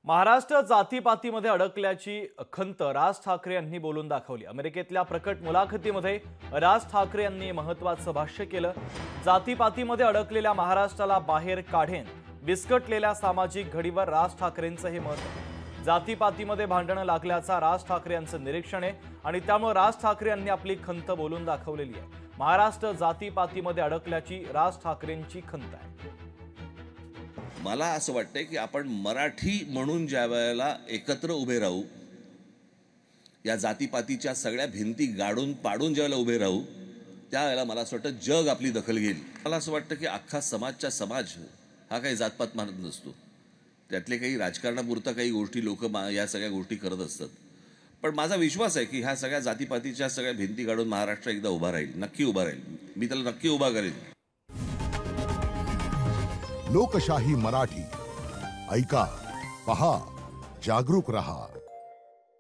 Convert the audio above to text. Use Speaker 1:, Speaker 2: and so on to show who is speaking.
Speaker 1: महाराष्ट्र जातीपातीमध्ये अडकल्याची खंत राज ठाकरे यांनी बोलून दाखवली। अमेरिकेतल्या प्रकट मुलाखतीमध्ये राज ठाकरे यांनी महत्त्वाचं भाष्य केलं। जातीपातीमध्ये अडकलेल्या महाराष्ट्राला बाहेर काढेन, विस्कटलेल्या सामाजिक घडीवर राज ठाकरेंचं हे मत। जातीपातीमध्ये भांडणं लागल्याचा राज ठाकरे यांचं निरीक्षण आहे आणि त्यामुळे राज ठाकरे यांनी आपली खंत बोलून दाखवलेली आहे। महाराष्ट्र जातीपातीमध्ये अडकल्याची राज ठाकरेंची खंत आहे।
Speaker 2: मला असं वाटतंय की आपण मराठी म्हणून ज्या वेळेला एकत्र उभे राहू, या जातीपातीच्या सगळ्या भिंती गाडून पाडून ज्यावेळेला उभे राहू, त्यावेळेला मला असं वाटतं जग आपली दखल घेईल। मला असं वाटतं की अख्खा समाजच्या समाज हा काही जातपात मानत नसतो। त्यातले काही राजकारणापुरता काही गोष्टी लोक या सगळ्या गोष्टी करत असतात, पण माझा विश्वास आहे की ह्या सगळ्या जातीपातीच्या सगळ्या भिंती गाडून महाराष्ट्र एकदा उभा राहील, नक्की उभा राहील। मी त्याला नक्की उभा करेन।
Speaker 3: लोकशाही मराठी ऐका, पहा, जागरूक रहा।